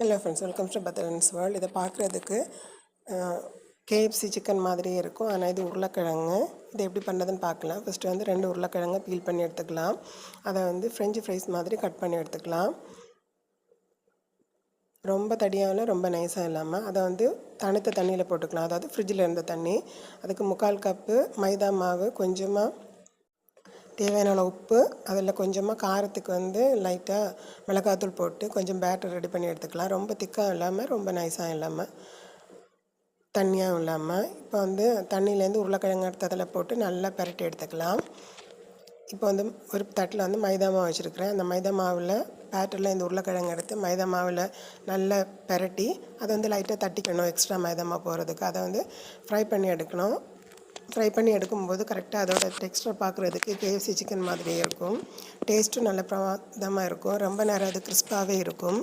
Hello friends, welcome to பத்ரன்ஸ் world. இதை பார்க்குறதுக்கு கேஎஃப்சி சிக்கன் மாதிரியே இருக்கும். ஆனால் இது உருளைக்கிழங்கு. இதை எப்படி பண்ணுறதுன்னு பார்க்கலாம். ஃபஸ்ட்டு வந்து 2 உருளைக்கிழங்கை பீல் பண்ணி எடுத்துக்கலாம். அதை வந்து ஃப்ரெஞ்சு ஃப்ரைஸ் மாதிரி கட் பண்ணி எடுத்துக்கலாம். ரொம்ப தடியாவில் ரொம்ப நைஸாக இல்லாமல் அதை வந்து தனித்த தண்ணியில் போட்டுக்கலாம். அதாவது ஃப்ரிட்ஜில் இருந்த தண்ணி. அதுக்கு 3/4 கப்பு மைதா மாவு, கொஞ்சமாக தேவையான அளவு உப்பு, அதில் கொஞ்சமாக காரத்துக்கு வந்து லைட்டாக மிளகாத்தூள் போட்டு கொஞ்சம் பேட்டர் ரெடி பண்ணி எடுத்துக்கலாம். ரொம்ப திக்காக இல்லாமல் ரொம்ப நைஸாக இல்லாமல் தண்ணியாகவும் இல்லாமல். இப்போ வந்து தண்ணியிலேருந்து உருளைக்கிழங்கு எடுத்து அதில் போட்டு நல்லா பெரட்டி எடுத்துக்கலாம். இப்போ வந்து ஒரு தட்டில் வந்து மைதா மாவு வச்சுருக்கிறேன். அந்த மைதா மாவில் பேட்டரில் இந்த உருளைக்கிழங்கு எடுத்து மைதா மாவில் நல்லா பெரட்டி அதை வந்து லைட்டாக தட்டிக்கணும். எக்ஸ்ட்ரா மைதா மாவு போகிறதுக்கு அதை வந்து ஃப்ரை பண்ணி எடுக்கணும். ஃப்ரை பண்ணி எடுக்கும்போது கரெக்டாக அதோட டெக்ஸ்டர் பார்க்குறதுக்கு கேஎஃப்சி சிக்கன் மாதிரியே இருக்கும். டேஸ்ட்டும் நல்ல பிரமாதமாக இருக்கும். ரொம்ப நேரம் அது கிறிஸ்பாகவே இருக்கும்.